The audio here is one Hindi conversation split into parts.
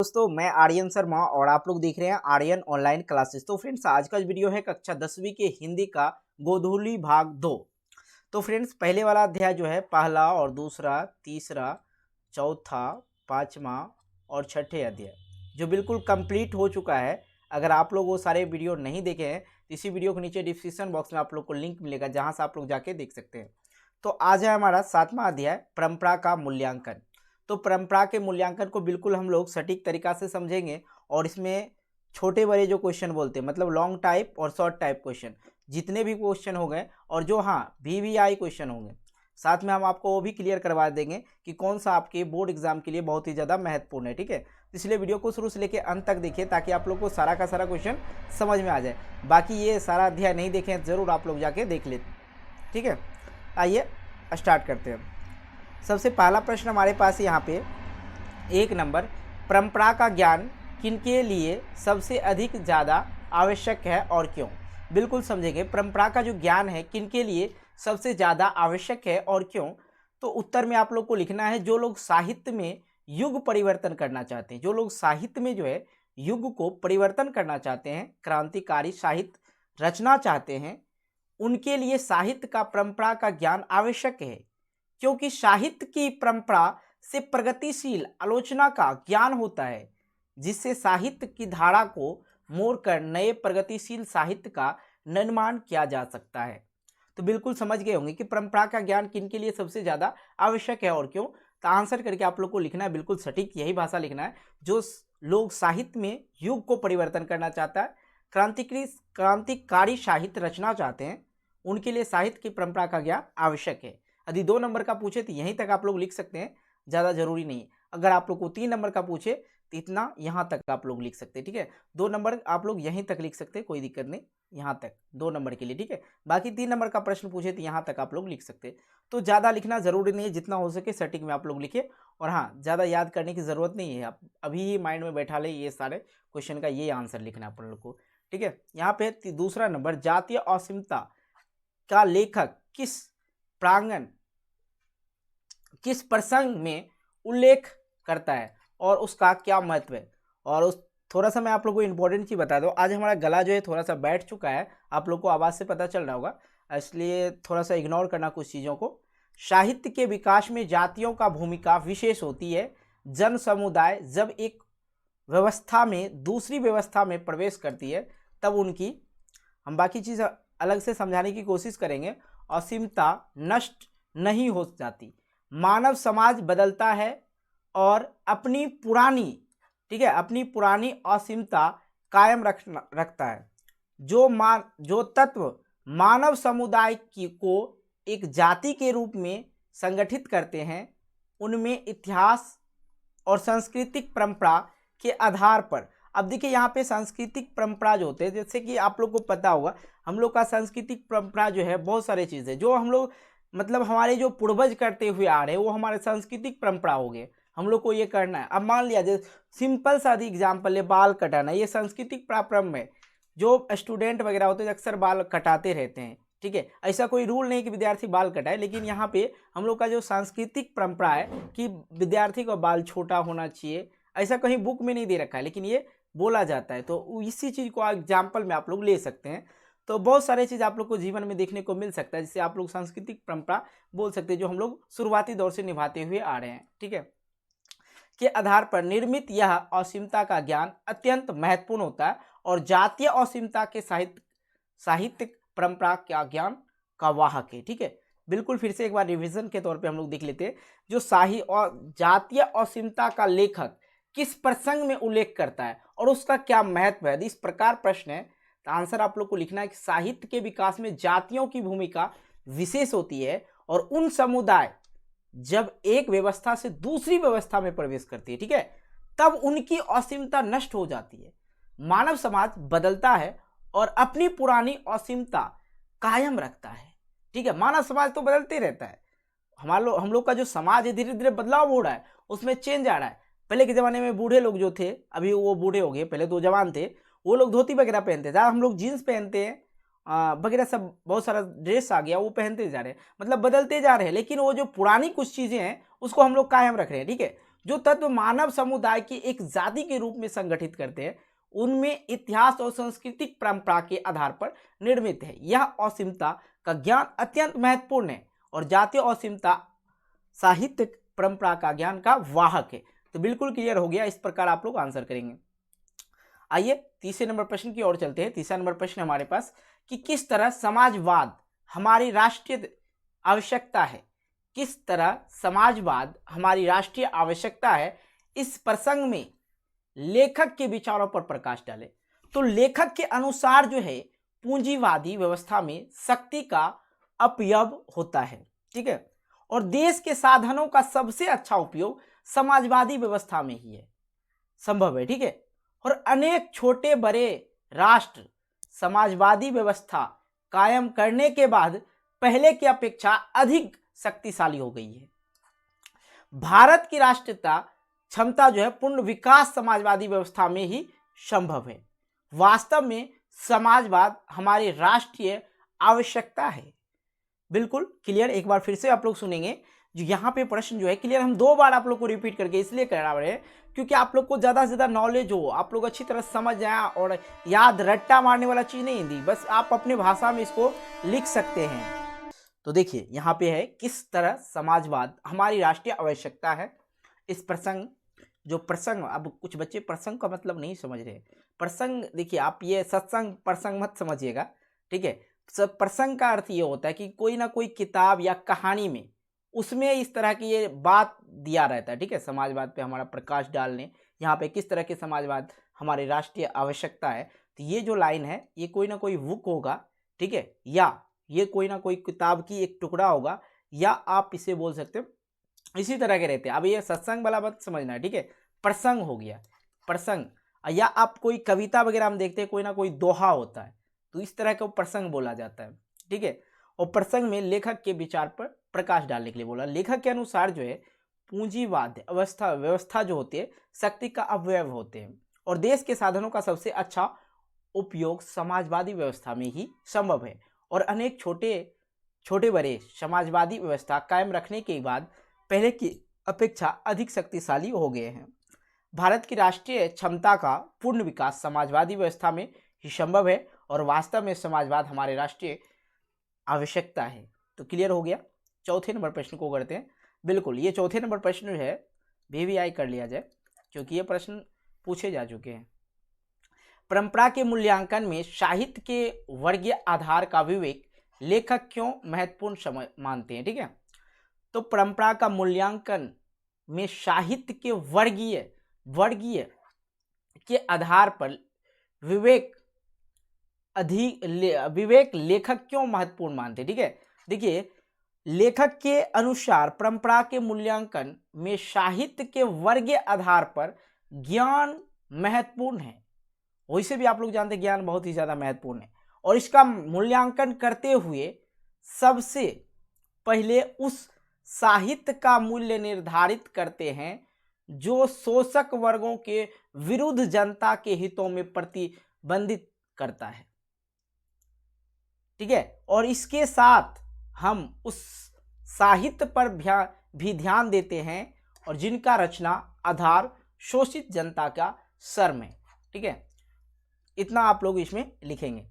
दोस्तों मैं आर्यन शर्मा और आप लोग देख रहे हैं आर्यन ऑनलाइन क्लासेस। तो फ्रेंड्स आज का वीडियो है कक्षा 10वीं के हिंदी का गोधूली भाग 2। तो फ्रेंड्स पहले वाला अध्याय जो है पहला और दूसरा, तीसरा, चौथा, पांचवा और छठे अध्याय जो बिल्कुल कंप्लीट हो चुका है। अगर आप लोग वो सारे वीडियो नहीं देखे हैं तो इसी वीडियो के नीचे डिस्क्रिप्शन बॉक्स में आप लोग को लिंक मिलेगा जहाँ से आप लोग जाके देख सकते हैं। तो आज है हमारा 7वां अध्याय परंपरा का मूल्यांकन। तो परंपरा के मूल्यांकन को बिल्कुल हम लोग सटीक तरीका से समझेंगे और इसमें छोटे बड़े जो क्वेश्चन बोलते हैं मतलब लॉन्ग टाइप और शॉर्ट टाइप क्वेश्चन जितने भी क्वेश्चन हो गए और जो वीवीआई क्वेश्चन होंगे साथ में हम आपको वो भी क्लियर करवा देंगे कि कौन सा आपके बोर्ड एग्जाम के लिए बहुत ही ज़्यादा महत्वपूर्ण है। ठीक है, इसलिए वीडियो को शुरू से लेकर अंत तक देखिए ताकि आप लोग को सारा का सारा क्वेश्चन समझ में आ जाए। बाकी ये सारा अध्याय नहीं देखें ज़रूर आप लोग जाके देख लेते। ठीक है, आइए स्टार्ट करते हैं। सबसे पहला प्रश्न हमारे पास यहाँ पे 1 नंबर, परंपरा का ज्ञान किनके लिए सबसे अधिक ज़्यादा आवश्यक है और क्यों। बिल्कुल समझेंगे परंपरा का जो ज्ञान है किनके लिए सबसे ज़्यादा आवश्यक है और क्यों। तो उत्तर में आप लोग को लिखना है जो लोग साहित्य में युग परिवर्तन करना चाहते हैं, जो लोग साहित्य में जो है युग को परिवर्तन करना चाहते हैं, क्रांतिकारी साहित्य रचना चाहते हैं, उनके लिए साहित्य का परंपरा का ज्ञान आवश्यक है। क्योंकि साहित्य की परंपरा से प्रगतिशील आलोचना का ज्ञान होता है जिससे साहित्य की धारा को मोड़कर नए प्रगतिशील साहित्य का निर्माण किया जा सकता है। तो बिल्कुल समझ गए होंगे कि परंपरा का ज्ञान किन के लिए सबसे ज़्यादा आवश्यक है और क्यों। तो आंसर करके आप लोग को लिखना है, बिल्कुल सटीक यही भाषा लिखना है। जो लोग साहित्य में युग को परिवर्तन करना चाहता है, क्रांतिकारी साहित्य रचना चाहते हैं, उनके लिए साहित्य की परंपरा का ज्ञान आवश्यक है। यदि 2 नंबर का पूछे तो यहीं तक आप लोग लिख सकते हैं, ज़्यादा जरूरी नहीं है। अगर आप लोग को 3 नंबर का पूछे तो इतना यहाँ तक आप लोग लिख सकते हैं। ठीक है, 2 नंबर आप लोग यहीं तक लिख सकते हैं, कोई दिक्कत नहीं, यहाँ तक 2 नंबर के लिए। ठीक है, बाकी 3 नंबर का प्रश्न पूछे तो यहाँ तक आप लोग लिख सकते हैं। तो ज़्यादा लिखना ज़रूरी नहीं है, जितना हो सके सटीक में आप लोग लिखिए। और हाँ, ज़्यादा याद करने की ज़रूरत नहीं है, आप अभी ही माइंड में बैठा ले ये सारे क्वेश्चन का ये आंसर लिखना है अपन लोग को। ठीक है, यहाँ पे दूसरा नंबर, जातीय असीमता का लेखक किस प्रसंग में उल्लेख करता है और उसका क्या महत्व है। और उस थोड़ा सा मैं आप लोगों को इंपॉर्टेंट चीज़ बता दूं, आज हमारा गला जो है थोड़ा सा बैठ चुका है, आप लोग को आवाज़ से पता चल रहा होगा, इसलिए थोड़ा सा इग्नोर करना कुछ चीज़ों को। साहित्य के विकास में जातियों का भूमिका विशेष होती है। जन समुदाय जब एक व्यवस्था में दूसरी व्यवस्था में प्रवेश करती है तब उनकी, हम बाकी चीज़ अलग से समझाने की कोशिश करेंगे, असीमता नष्ट नहीं हो जाती। मानव समाज बदलता है और अपनी पुरानी, ठीक है, अपनी पुरानी असीमता कायम रखता है। जो तत्व मानव समुदाय को एक जाति के रूप में संगठित करते हैं उनमें इतिहास और सांस्कृतिक परंपरा के आधार पर, अब देखिए यहाँ पे सांस्कृतिक परंपरा जो होते हैं, जैसे कि आप लोग को पता होगा हम लोग का सांस्कृतिक परंपरा जो है बहुत सारे चीज़ें जो हम लोग मतलब हमारे जो पूर्वज करते हुए आ रहे हैं वो हमारे सांस्कृतिक परंपरा हो गए, हम लोग को ये करना है। अब मान लिया जैसे सिंपल सा एग्जाम्पल है बाल कटाना, ये सांस्कृतिक परंपरा में जो स्टूडेंट वगैरह होते हैं अक्सर बाल कटाते रहते हैं। ठीक है, ऐसा कोई रूल नहीं कि विद्यार्थी बाल कटाए, लेकिन यहाँ पे हम लोग का जो सांस्कृतिक परंपरा है कि विद्यार्थी का बाल छोटा होना चाहिए, ऐसा कहीं बुक में नहीं दे रखा है लेकिन ये बोला जाता है। तो इसी चीज़ को एग्जाम्पल में आप लोग ले सकते हैं। तो बहुत सारे चीज़ आप लोग को जीवन में देखने को मिल सकता है जिससे आप लोग सांस्कृतिक परंपरा बोल सकते हैं जो हम लोग शुरुआती दौर से निभाते हुए आ रहे हैं। ठीक है, के आधार पर निर्मित यह असीमता का ज्ञान अत्यंत महत्वपूर्ण होता है और जातीय असीमता के साहित्यिक परंपरा का ज्ञान का वाहक है। ठीक है, बिल्कुल फिर से एक बार रिवीजन के तौर पे हम लोग देख लेते हैं। जो जातीय असीमता का लेखक किस प्रसंग में उल्लेख करता है और उसका क्या महत्व है। इस प्रकार प्रश्न है तो आंसर आप लोग को लिखना है कि साहित्य के विकास में जातियों की भूमिका विशेष होती है और उन समुदाय जब एक व्यवस्था से दूसरी व्यवस्था में प्रवेश करती है, ठीक है, तब उनकी असीमता नष्ट हो जाती है। मानव समाज बदलता है और अपनी पुरानी असीमता कायम रखता है। ठीक है, मानव समाज तो बदलते रहता है, हम लोग का जो समाज है धीरे धीरे बदलाव हो रहा है, उसमें चेंज आ रहा है। पहले के ज़माने में बूढ़े लोग जो थे, अभी वो बूढ़े हो गए, पहले तो जवान थे, वो लोग धोती वगैरह पहनते थे, हम लोग जीन्स पहनते हैं वगैरह, सब बहुत सारा ड्रेस आ गया वो पहनते जा रहे हैं, मतलब बदलते जा रहे हैं, लेकिन वो जो पुरानी कुछ चीज़ें हैं उसको हम लोग कायम रख रहे हैं। ठीक है, जो तत्व मानव समुदाय की एक जाति के रूप में संगठित करते हैं उनमें इतिहास और सांस्कृतिक परंपरा के आधार पर निर्मित है। यह असीमता का ज्ञान अत्यंत महत्वपूर्ण है और जातीय असीमता साहित्य परंपरा का ज्ञान का वाहक है। तो बिल्कुल क्लियर हो गया, इस प्रकार आप लोग आंसर करेंगे। आइए तीसरे नंबर प्रश्न की ओर चलते हैं। तीसरा नंबर प्रश्न हमारे पास कि किस तरह समाजवाद हमारी राष्ट्रीय आवश्यकता है, किस तरह समाजवाद हमारी राष्ट्रीय आवश्यकता है, इस प्रसंग में लेखक के विचारों पर प्रकाश डाले। तो लेखक के अनुसार जो है पूंजीवादी व्यवस्था में शक्ति का अपव्यय होता है, ठीक है, और देश के साधनों का सबसे अच्छा उपयोग समाजवादी व्यवस्था में ही है, संभव है, ठीक है। और अनेक छोटे बड़े राष्ट्र समाजवादी व्यवस्था कायम करने के बाद पहले की अपेक्षा अधिक शक्तिशाली हो गई है। भारत की राष्ट्रीयता क्षमता जो है पूर्ण विकास समाजवादी व्यवस्था में ही संभव है। वास्तव में समाजवाद हमारी राष्ट्रीय आवश्यकता है। बिल्कुल क्लियर, एक बार फिर से आप लोग सुनेंगे। जो यहाँ पे प्रश्न जो है क्लियर हम 2 बार आप लोग को रिपीट करके इसलिए करा रहे हैं क्योंकि आप लोग को ज़्यादा से ज़्यादा नॉलेज हो, आप लोग अच्छी तरह समझ जाए और याद रट्टा मारने वाला चीज़ नहीं हिंदी, बस आप अपने भाषा में इसको लिख सकते हैं। तो देखिए यहाँ पे है किस तरह समाजवाद हमारी राष्ट्रीय आवश्यकता है। इस प्रसंग जो प्रसंग, अब कुछ बच्चे प्रसंग का मतलब नहीं समझ रहे। प्रसंग देखिए आप ये सत्संग प्रसंग मत समझिएगा, ठीक है। सब प्रसंग का अर्थ ये होता है कि कोई ना कोई किताब या कहानी में उसमें इस तरह की ये बात दिया रहता है, ठीक है। समाजवाद पे हमारा प्रकाश डालने, यहाँ पे किस तरह के समाजवाद हमारी राष्ट्रीय आवश्यकता है। तो ये जो लाइन है ये कोई ना कोई बुक होगा, ठीक है, या ये कोई ना कोई किताब की एक टुकड़ा होगा, या आप इसे बोल सकते हो इसी तरह के रहते हैं। अब ये सत्संग वाला बात समझना है, ठीक है। प्रसंग हो गया प्रसंग, या आप कोई कविता वगैरह हम देखते हैं कोई ना कोई दोहा होता है, तो इस तरह का प्रसंग बोला जाता है, ठीक है। और प्रसंग में लेखक के विचार पर प्रकाश डालने के लिए बोला। लेखक के अनुसार जो है पूंजीवाद व्यवस्था जो होती है शक्ति का अपव्यय होते हैं और देश के साधनों का सबसे अच्छा उपयोग समाजवादी व्यवस्था में ही संभव है। और अनेक छोटे बड़े समाजवादी व्यवस्था कायम रखने के बाद पहले की अपेक्षा अधिक शक्तिशाली हो गए हैं। भारत की राष्ट्रीय क्षमता का पूर्ण विकास समाजवादी व्यवस्था में ही संभव है और वास्तव में समाजवाद हमारे राष्ट्रीय आवश्यकता है। तो क्लियर हो गया। चौथे नंबर प्रश्न को करते हैं। बिल्कुल ये चौथे नंबर प्रश्न जो है VVI कर लिया जाए क्योंकि ये प्रश्न पूछे जा चुके हैं। परंपरा के मूल्यांकन में साहित्य के वर्गीय आधार का विवेक लेखक क्यों महत्वपूर्ण मानते हैं, ठीक है। तो परंपरा का मूल्यांकन में साहित्य के वर्गीय के आधार पर विवेक लेखक क्यों महत्वपूर्ण मानते हैं, ठीक है। देखिए लेखक के अनुसार परंपरा के मूल्यांकन में साहित्य के वर्गीय आधार पर ज्ञान महत्वपूर्ण है। वैसे भी आप लोग जानते हैं ज्ञान बहुत ही ज्यादा महत्वपूर्ण है और इसका मूल्यांकन करते हुए सबसे पहले उस साहित्य का मूल्य निर्धारित करते हैं जो शोषक वर्गों के विरुद्ध जनता के हितों में प्रतिबंधित करता है, ठीक है। और इसके साथ हम उस साहित्य पर भी ध्यान देते हैं और जिनका रचना आधार शोषित जनता का श्रम है, ठीक है। इतना आप लोग इसमें लिखेंगे।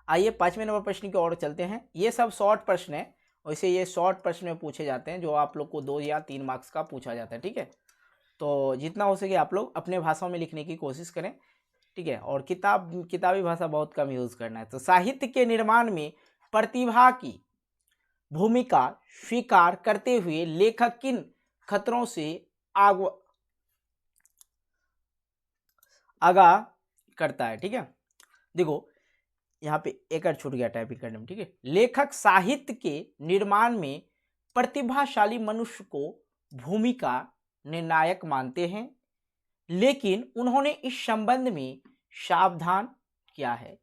आइए 5वें नंबर प्रश्न की ओर चलते हैं। ये सब शॉर्ट प्रश्न है, वैसे ये शॉर्ट प्रश्न में पूछे जाते हैं जो आप लोग को 2 या 3 मार्क्स का पूछा जाता है, ठीक है। तो जितना हो सके आप लोग अपने भाषाओं में लिखने की कोशिश करें, ठीक है। और किताबी भाषा बहुत कम यूज़ करना है। तो साहित्य के निर्माण में प्रतिभा की भूमिका स्वीकार करते हुए लेखक किन खतरों से आगाह करता है, ठीक है। देखो यहाँ पे एक छूट गया टाइपिंग करने में, ठीक है। लेखक साहित्य के निर्माण में प्रतिभाशाली मनुष्य को भूमिका निर्णायक मानते हैं, लेकिन उन्होंने इस संबंध में सावधान किया है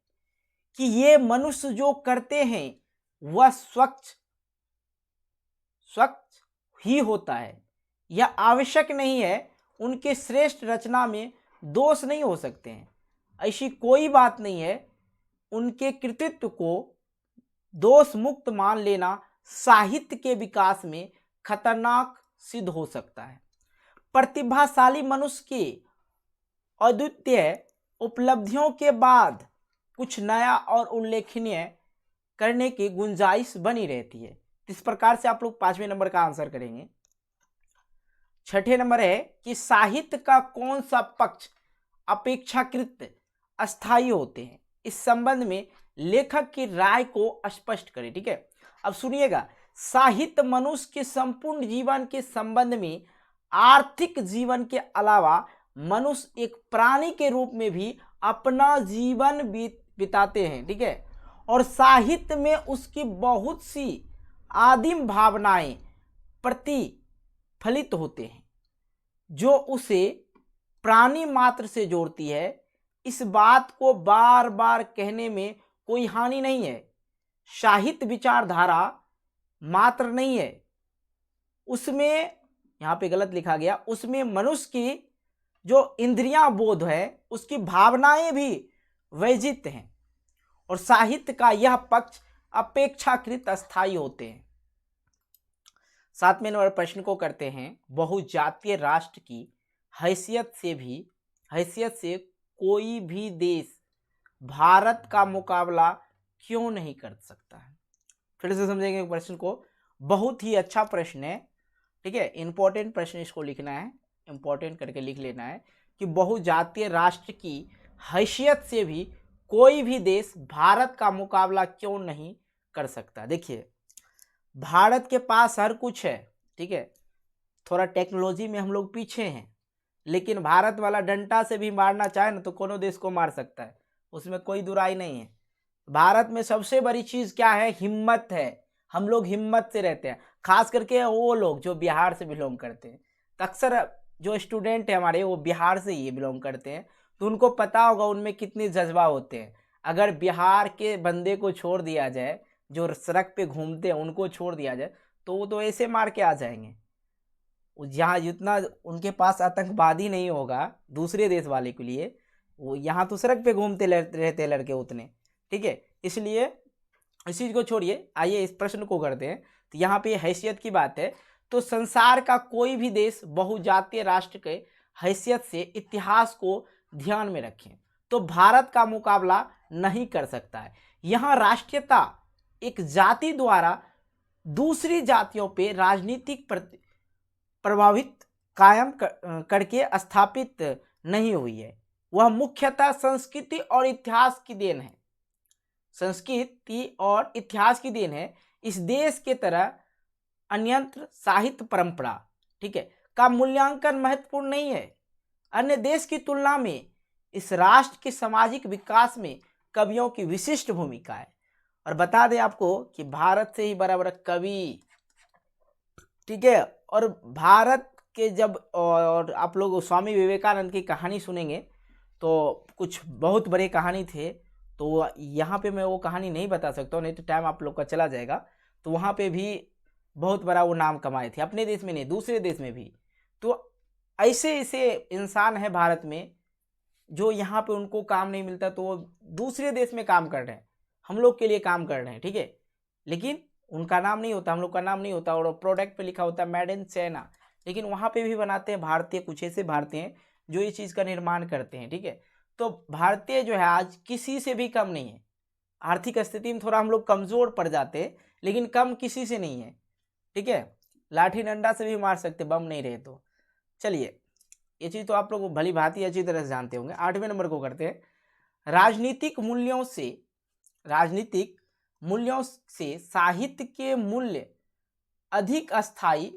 कि ये मनुष्य जो करते हैं वह स्वच्छ ही होता है। यह आवश्यक नहीं है, उनके श्रेष्ठ रचना में दोष नहीं हो सकते हैं, ऐसी कोई बात नहीं है। उनके कृतित्व को दोष मुक्त मान लेना साहित्य के विकास में खतरनाक सिद्ध हो सकता है। प्रतिभाशाली मनुष्य की अद्वितीय उपलब्धियों के बाद कुछ नया और उल्लेखनीय करने की गुंजाइश बनी रहती है। इस प्रकार से आप लोग 5वें नंबर का आंसर करेंगे। 6ठे नंबर है कि साहित्य का कौन सा पक्ष अपेक्षाकृत अस्थायी होते हैं, इस संबंध में लेखक की राय को स्पष्ट करें। ठीक है, अब सुनिएगा, साहित्य मनुष्य के संपूर्ण जीवन के संबंध में आर्थिक जीवन के अलावा मनुष्य एक प्राणी के रूप में भी अपना जीवन बिताते हैं। ठीक है, और साहित्य में उसकी बहुत सी आदिम भावनाएं प्रतिफलित होते हैं जो उसे प्राणी मात्र से जोड़ती है। इस बात को बार बार कहने में कोई हानि नहीं है। साहित्य विचारधारा मात्र नहीं है, उसमें, यहाँ पे गलत लिखा गया, उसमें मनुष्य की जो इंद्रियां बोध है उसकी भावनाएं भी वैजित हैं, और साहित्य का यह पक्ष अपेक्षाकृत अस्थायी होते हैं। 7वें नंबर प्रश्न को करते हैं, बहुजातीय राष्ट्र की हैसियत से कोई भी देश भारत का मुकाबला क्यों नहीं कर सकता है। फिर से समझेंगे प्रश्न को, बहुत ही अच्छा प्रश्न है। ठीक है, इंपॉर्टेंट प्रश्न, इसको लिखना है, इंपॉर्टेंट करके लिख लेना है कि बहुजातीय राष्ट्र की हैसियत से भी कोई भी देश भारत का मुकाबला क्यों नहीं कर सकता। देखिए, भारत के पास हर कुछ है। ठीक है, थोड़ा टेक्नोलॉजी में हम लोग पीछे हैं, लेकिन भारत वाला डंडा से भी मारना चाहे ना तो कोनो देश को मार सकता है, उसमें कोई दुराई नहीं है। भारत में सबसे बड़ी चीज क्या है? हिम्मत है। हम लोग हिम्मत से रहते हैं, खास करके वो लोग जो बिहार से बिलोंग करते हैं। तो अक्सर जो स्टूडेंट है हमारे वो बिहार से ही बिलोंग करते हैं, तो उनको पता होगा उनमें कितने जज्बा होते हैं। अगर बिहार के बंदे को छोड़ दिया जाए, जो सड़क पे घूमते हैं उनको छोड़ दिया जाए, तो वो तो ऐसे मार के आ जाएंगे। जहाँ जितना उनके पास आतंकवादी नहीं होगा दूसरे देश वाले के लिए, वो यहाँ तो सड़क पे घूमते रहते लड़के उतने। ठीक है, इसलिए इस चीज़ को छोड़िए, आइए इस प्रश्न को करते हैं। तो यहाँ पे हैसियत की बात है, तो संसार का कोई भी देश बहुजातीय राष्ट्र के हैसियत से इतिहास को ध्यान में रखें तो भारत का मुकाबला नहीं कर सकता है। यहाँ राष्ट्रीयता एक जाति द्वारा दूसरी जातियों पे राजनीतिक प्रभावित कायम करके स्थापित नहीं हुई है, वह मुख्यतः संस्कृति और इतिहास की देन है। संस्कृति और इतिहास की देन है। इस देश के तरह अन्यत्र साहित्य परंपरा, ठीक है, का मूल्यांकन महत्वपूर्ण नहीं है। अन्य देश की तुलना में इस राष्ट्र के सामाजिक विकास में कवियों की विशिष्ट भूमिका है। और बता दें आपको कि भारत से ही बड़ा कवि, ठीक है, और भारत के जब, और आप लोग स्वामी विवेकानंद की कहानी सुनेंगे तो कुछ बहुत बड़े कहानी थे, तो यहाँ पे मैं वो कहानी नहीं बता सकता हूँ, नहीं तो टाइम आप लोग का चला जाएगा। तो वहाँ पे भी बहुत बड़ा वो नाम कमाए थे, अपने देश में नहीं दूसरे देश में भी। तो ऐसे ऐसे इंसान है भारत में जो यहाँ पे उनको काम नहीं मिलता तो वो दूसरे देश में काम कर रहे हैं, हम लोग के लिए काम कर रहे हैं। ठीक है, लेकिन उनका नाम नहीं होता, हम लोग का नाम नहीं होता, और प्रोडक्ट पे लिखा होता है मेड इन चाइना, लेकिन वहाँ पे भी बनाते हैं भारतीय, कुछ ऐसे भारतीय हैं जो ये चीज़ का निर्माण करते हैं। ठीक है, तो भारतीय जो है आज किसी से भी कम नहीं है। आर्थिक स्थिति में थोड़ा हम लोग कमज़ोर पड़ जाते हैं, लेकिन कम किसी से नहीं है। ठीक है, लाठी डंडा से भी मार सकते बम नहीं रहे तो। चलिए, ये चीज़ तो आप लोग भली भांति अच्छी तरह से जानते होंगे। 8वें नंबर को करते हैं, राजनीतिक मूल्यों से साहित्य के मूल्य अधिक अस्थायी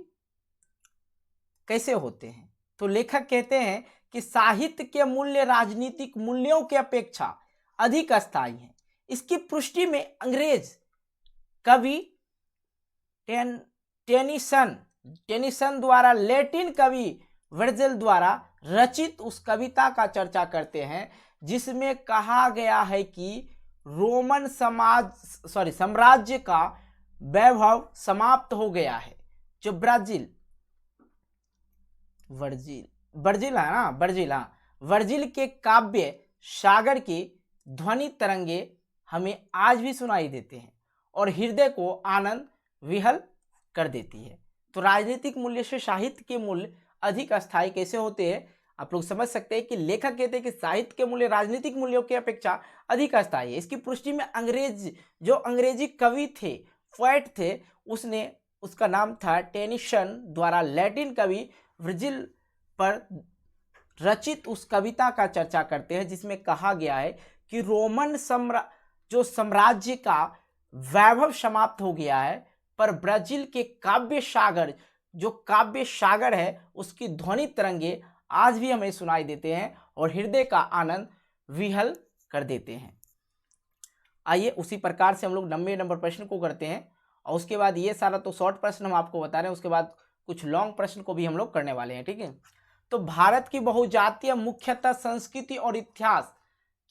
कैसे होते हैं। तो लेखक कहते हैं कि साहित्य के मूल्य राजनीतिक मूल्यों के अपेक्षा अधिक अस्थायी हैं। इसकी पुष्टि में अंग्रेज कवि टेनिसन द्वारा लैटिन कवि वर्जिल द्वारा रचित उस कविता का चर्चा करते हैं जिसमें कहा गया है कि रोमन साम्राज्य का वैभव समाप्त हो गया है। जो वर्जिल के काव्य सागर की ध्वनि तरंगे हमें आज भी सुनाई देते हैं और हृदय को आनंद विहल कर देती है। तो राजनीतिक मूल्य से साहित्य के मूल्य अधिक अस्थायी कैसे होते हैं? आप लोग समझ सकते हैं कि लेखक कहते हैं कि साहित्य के मूल्य राजनीतिक मूल्यों की अपेक्षा अधिक अस्थायी है। इसकी पुष्टि में अंग्रेजी कवि थे, पोएट थे, उसका नाम था टेनिसन द्वारा लैटिन कवि वर्जिल पर रचित उस कविता का चर्चा करते हैं जिसमें कहा गया है कि रोमन साम्राज्य का वैभव समाप्त हो गया है, पर ब्राजील के काव्य सागर है उसकी ध्वनि तरंगे आज भी हमें सुनाई देते हैं और हृदय का आनंद विहल कर देते हैं। आइए उसी प्रकार से हम लोग 90 नंबर प्रश्न को करते हैं और उसके बाद ये सारा तो शॉर्ट प्रश्न हम आपको बता रहे हैं, उसके बाद कुछ लॉन्ग प्रश्न को भी हम लोग करने वाले हैं। ठीक है, तो भारत की बहुजातीय मुख्यतः संस्कृति और इतिहास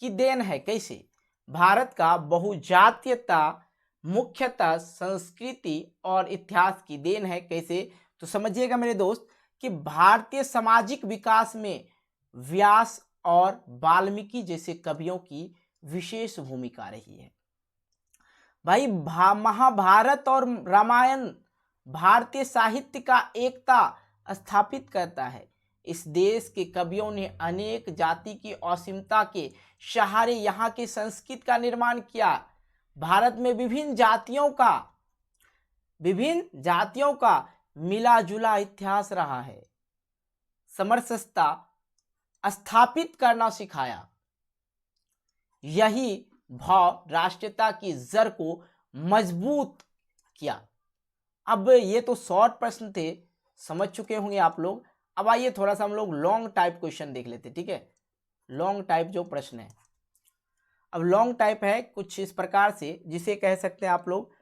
की देन है। कैसे? भारत का बहुजातीयता मुख्यतः संस्कृति और इतिहास की देन है। कैसे? तो समझिएगा मेरे दोस्त कि भारतीय सामाजिक विकास में व्यास और वाल्मीकि जैसे कवियों की विशेष भूमिका रही है। भाई महाभारत और रामायण भारतीय साहित्य का एकता स्थापित करता है। इस देश के कवियों ने अनेक जाति की असीमता के सहारे यहाँ की संस्कृति का निर्माण किया। भारत में विभिन्न जातियों का मिला जुला इतिहास रहा है। समरसता स्थापित करना सिखाया। यही भाव राष्ट्रीयता की जड़ को मजबूत किया। अब ये तो शॉर्ट प्रश्न थे, समझ चुके होंगे आप लोग। अब आइए थोड़ा सा हम लोग लॉन्ग टाइप क्वेश्चन देख लेते। ठीक है, लॉन्ग टाइप जो प्रश्न है, अब लॉन्ग टाइप है कुछ इस प्रकार से, जिसे कह सकते हैं आप लोग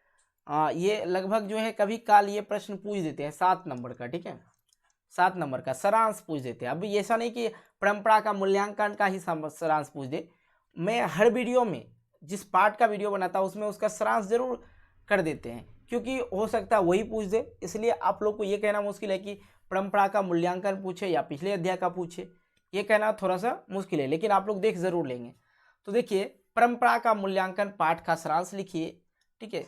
ये लगभग जो है कभी काल ये प्रश्न पूछ देते हैं 7 नंबर का। ठीक है, 7 नंबर का सारांश पूछ देते हैं। अब ऐसा नहीं कि परंपरा का मूल्यांकन का ही सारांश पूछ दे। मैं हर वीडियो में जिस पार्ट का वीडियो बनाता हूँ उसमें उसका सारांश जरूर कर देते हैं, क्योंकि हो सकता है वही पूछ दे। इसलिए आप लोग को ये कहना मुश्किल है कि परंपरा का मूल्यांकन पूछे या पिछले अध्याय का पूछे, ये कहना थोड़ा सा मुश्किल है, लेकिन आप लोग देख जरूर लेंगे। तो देखिए, परंपरा का मूल्यांकन पाठ का सारांश लिखिए। ठीक है,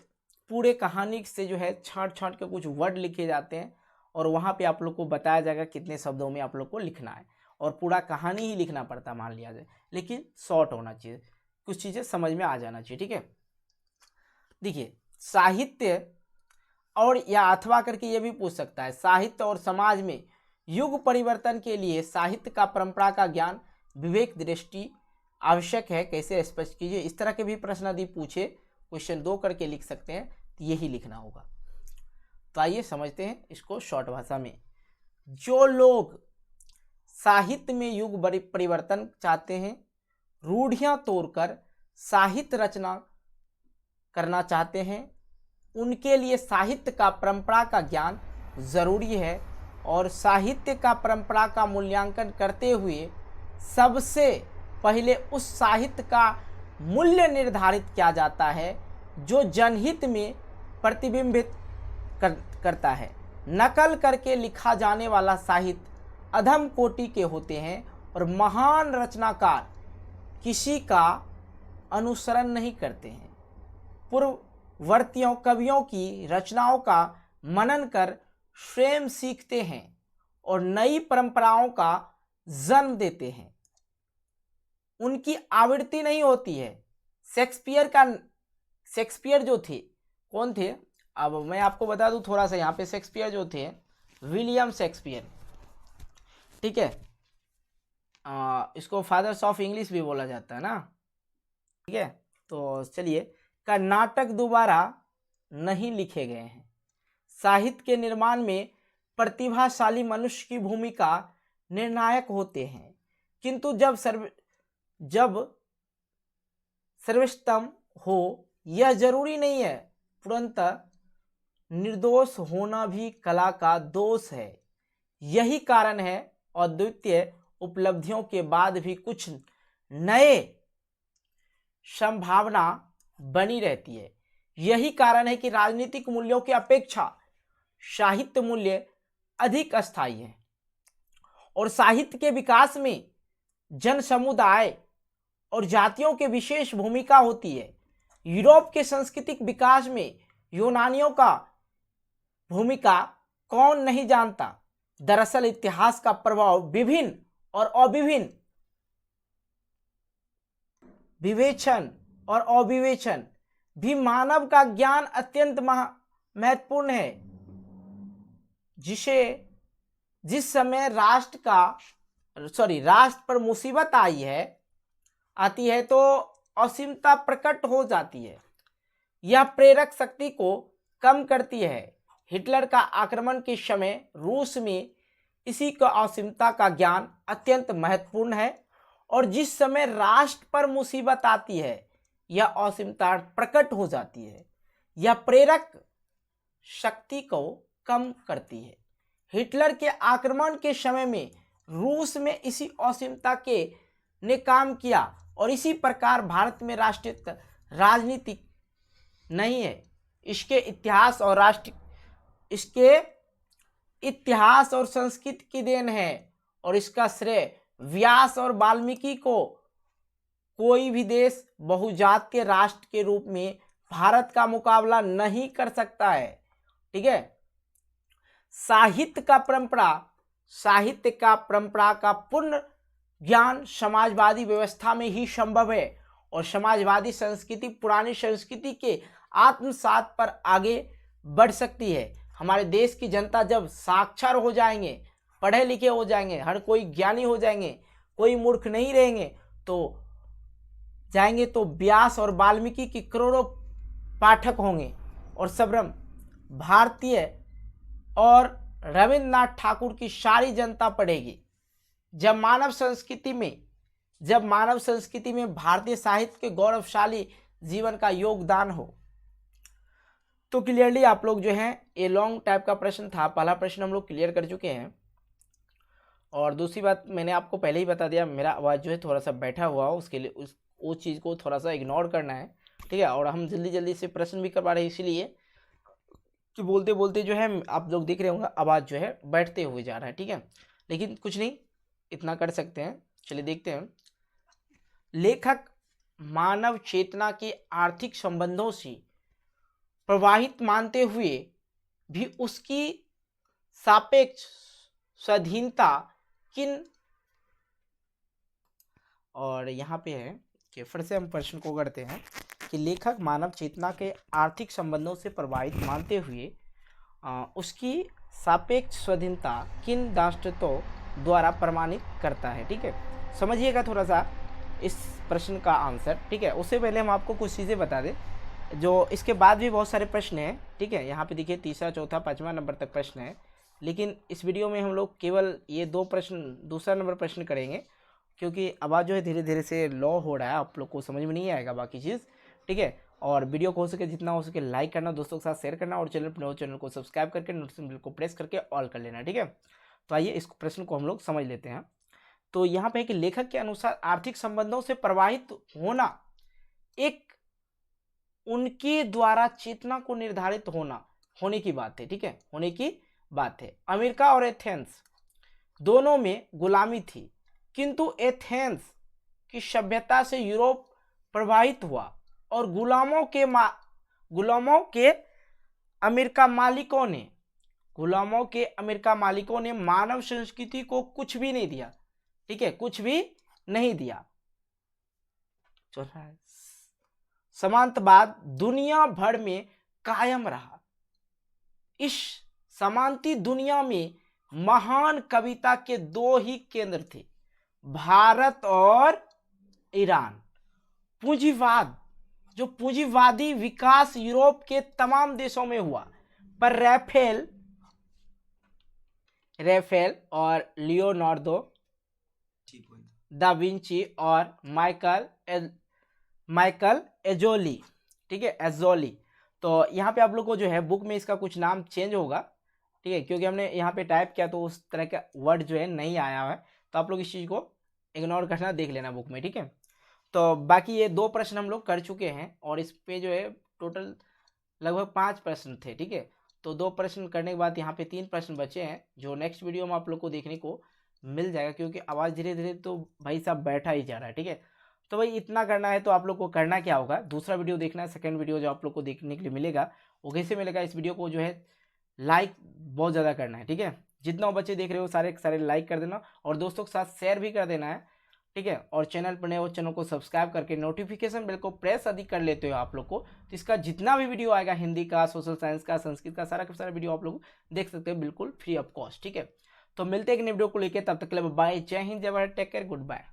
पूरे कहानी से जो है छांट के कुछ वर्ड लिखे जाते हैं और वहाँ पे आप लोग को बताया जाएगा कितने शब्दों में आप लोग को लिखना है, और पूरा कहानी ही लिखना पड़ता मान लिया जाए, लेकिन शॉर्ट होना चाहिए, कुछ चीज़ें समझ में आ जाना चाहिए। ठीक है, देखिए साहित्य और या अथवा करके ये भी पूछ सकता है, साहित्य और समाज में युग परिवर्तन के लिए साहित्य का परंपरा का ज्ञान विवेक दृष्टि आवश्यक है, कैसे स्पष्ट कीजिए। इस तरह के भी प्रश्न यदि पूछे, क्वेश्चन 2 करके लिख सकते हैं, तो यही लिखना होगा। तो आइए समझते हैं इसको शॉर्ट भाषा में। जो लोग साहित्य में युग परिवर्तन चाहते हैं, रूढ़ियां तोड़कर साहित्य रचना करना चाहते हैं, उनके लिए साहित्य का परंपरा का ज्ञान जरूरी है। और साहित्य का परंपरा का मूल्यांकन करते हुए सबसे पहले उस साहित्य का मूल्य निर्धारित किया जाता है जो जनहित में प्रतिबिंबित करता है। नकल करके लिखा जाने वाला साहित्य अधम कोटि के होते हैं और महान रचनाकार किसी का अनुसरण नहीं करते हैं। पूर्ववर्तियों कवियों की रचनाओं का मनन कर स्वयं सीखते हैं और नई परंपराओं का जन्म देते हैं। उनकी आवृत्ति नहीं होती है। शेक्सपियर जो थे, कौन थे? अब मैं आपको बता दूं थोड़ा सा, यहाँ पे शेक्सपियर जो थे विलियम शेक्सपियर, ठीक है, इसको फादर्स ऑफ इंग्लिश भी बोला जाता है ना। ठीक है, तो चलिए, का नाटक दोबारा नहीं लिखे गए हैं। साहित्य के निर्माण में प्रतिभाशाली मनुष्य की भूमिका निर्णायक होते हैं, किंतु जब सर्वोत्तम हो यह जरूरी नहीं है। तुरंत निर्दोष होना भी कला का दोष है। यही कारण है अद्वितीय उपलब्धियों के बाद भी कुछ नए संभावना बनी रहती है। यही कारण है कि राजनीतिक मूल्यों की अपेक्षा साहित्य मूल्य अधिक अस्थायी है और साहित्य के विकास में जन समुदाय और जातियों के विशेष भूमिका होती है। यूरोप के सांस्कृतिक विकास में यूनानियों का भूमिका कौन नहीं जानता। दरअसल इतिहास का प्रभाव विभिन्न और अविभिन्न विवेचन और अविवेचन भी मानव का ज्ञान अत्यंत महत्वपूर्ण है। जिस समय राष्ट्र पर मुसीबत आती है तो असीमता प्रकट हो जाती है। यह प्रेरक शक्ति को कम करती है। हिटलर का आक्रमण के समय रूस में इसी का असीमता का ज्ञान अत्यंत महत्वपूर्ण है, और जिस समय राष्ट्र पर मुसीबत आती है यह असीमता प्रकट हो जाती है। यह प्रेरक शक्ति को कम करती है। हिटलर के आक्रमण के समय में रूस में इसी असीमता के ने काम किया, और इसी प्रकार भारत में राष्ट्रीय राजनीति नहीं है। इसके इतिहास और संस्कृति की देन है, और इसका श्रेय व्यास और वाल्मीकि को। कोई भी देश बहुजातीय राष्ट्र के रूप में भारत का मुकाबला नहीं कर सकता है। ठीक है। साहित्य का परंपरा का पूर्ण ज्ञान समाजवादी व्यवस्था में ही संभव है, और समाजवादी संस्कृति पुरानी संस्कृति के आत्मसात पर आगे बढ़ सकती है। हमारे देश की जनता जब साक्षर हो जाएंगे, पढ़े लिखे हो जाएंगे, हर कोई ज्ञानी हो जाएंगे, कोई मूर्ख नहीं रहेंगे, तो व्यास और वाल्मीकि की करोड़ों पाठक होंगे, और सबरम भारतीय और रविन्द्रनाथ ठाकुर की सारी जनता पढ़ेगी। जब मानव संस्कृति में भारतीय साहित्य के गौरवशाली जीवन का योगदान हो। तो क्लियरली आप लोग जो हैं, ये लॉन्ग टाइप का प्रश्न था। पहला प्रश्न हम लोग क्लियर कर चुके हैं, और दूसरी बात मैंने आपको पहले ही बता दिया, मेरा आवाज़ जो है थोड़ा सा बैठा हुआ हो, उसके लिए वो चीज़ को थोड़ा सा इग्नोर करना है। ठीक है। और हम जल्दी से प्रश्न भी करवा रहे हैं, इसीलिए कि बोलते बोलते जो है आप लोग देख रहे होंगे आवाज़ जो है बैठते हुए जा रहा है। ठीक है। लेकिन कुछ नहीं, इतना कर सकते हैं। चलिए देखते हैं। लेखक मानव चेतना के आर्थिक संबंधों से प्रवाहित मानते हुए भी उसकी सापेक्ष स्वाधीनता किन, और यहाँ पे है कि फिर से हम प्रश्न को करते हैं कि लेखक मानव चेतना के आर्थिक संबंधों से प्रभावित मानते हुए उसकी सापेक्ष स्वाधीनता किन दायित्वों द्वारा प्रमाणित करता है। ठीक है। समझिएगा थोड़ा सा इस प्रश्न का आंसर। ठीक है। उससे पहले हम आपको कुछ चीज़ें बता दें, जो इसके बाद भी बहुत सारे प्रश्न हैं। ठीक है। यहाँ पे देखिए तीसरा, चौथा, 5वां नंबर तक प्रश्न है, लेकिन इस वीडियो में हम लोग केवल ये 2 प्रश्न, दूसरा नंबर प्रश्न करेंगे, क्योंकि आवाज़ जो है धीरे धीरे से लो हो रहा है, आप लोग को समझ में नहीं आएगा बाकी चीज़। ठीक है। और वीडियो को हो सके जितना हो सके लाइक करना, दोस्तों के साथ शेयर करना, और चैनल को सब्सक्राइब करके नोटिफिकेशन बेल को प्रेस करके ऑल कर लेना। ठीक है। तो आइए इस प्रश्न को हम लोग समझ लेते हैं। तो यहाँ पे कि लेखक के अनुसार आर्थिक संबंधों से प्रभावित होना एक उनके द्वारा चेतना को निर्धारित होने की बात है। ठीक है। होने की बात है। अमेरिका और एथेंस दोनों में गुलामी थी, किंतु एथेंस की सभ्यता से यूरोप प्रभावित हुआ, और गुलामों के अमेरिका मालिकों ने मानव संस्कृति को कुछ भी नहीं दिया। ठीक है। कुछ भी नहीं दिया। समांतवाद दुनिया भर में कायम रहा। इस समांती दुनिया में महान कविता के 2 ही केंद्र थे, भारत और ईरान। पूंजीवादी विकास यूरोप के तमाम देशों में हुआ, पर राफेल और लियोनार्दो दा विंची और माइकल एजोली। ठीक है। एजोली। तो यहाँ पे आप लोग को जो है बुक में इसका कुछ नाम चेंज होगा। ठीक है। क्योंकि हमने यहाँ पे टाइप किया तो उस तरह का वर्ड जो है नहीं आया है, तो आप लोग इस चीज़ को इग्नोर करना, देख लेना बुक में। ठीक है। तो बाकी ये 2 प्रश्न हम लोग कर चुके हैं, और इस पे जो है टोटल लगभग 5 प्रश्न थे। ठीक है। तो 2 प्रश्न करने के बाद यहाँ पे 3 प्रश्न बचे हैं, जो नेक्स्ट वीडियो में आप लोग को देखने को मिल जाएगा, क्योंकि आवाज़ धीरे धीरे तो भाई साहब बैठा ही जा रहा है। ठीक है। तो भाई इतना करना है, तो आप लोग को करना क्या होगा, दूसरा वीडियो देखना है। सेकंड वीडियो जो आप लोग को देखने के लिए मिलेगा वो कैसे मिलेगा, इस वीडियो को जो है लाइक बहुत ज़्यादा करना है। ठीक है। जितना बच्चे देख रहे हो सारे सारे लाइक कर देना और दोस्तों के साथ शेयर भी कर देना है, ठीक है। और चैनल पर नए हो चैनल को सब्सक्राइब करके नोटिफिकेशन बेल को प्रेस अधिक कर लेते हो आप लोग को, तो इसका जितना भी वीडियो आएगा हिंदी का, सोशल साइंस का, संस्कृत का, सारा वीडियो आप लोग देख सकते हो बिल्कुल फ्री ऑफ कॉस्ट, ठीक है। तो मिलते हैं एक नए वीडियो को लेकर, तब तक के लिए बाय, जय हिंद, जय Bharat, take care, good bye.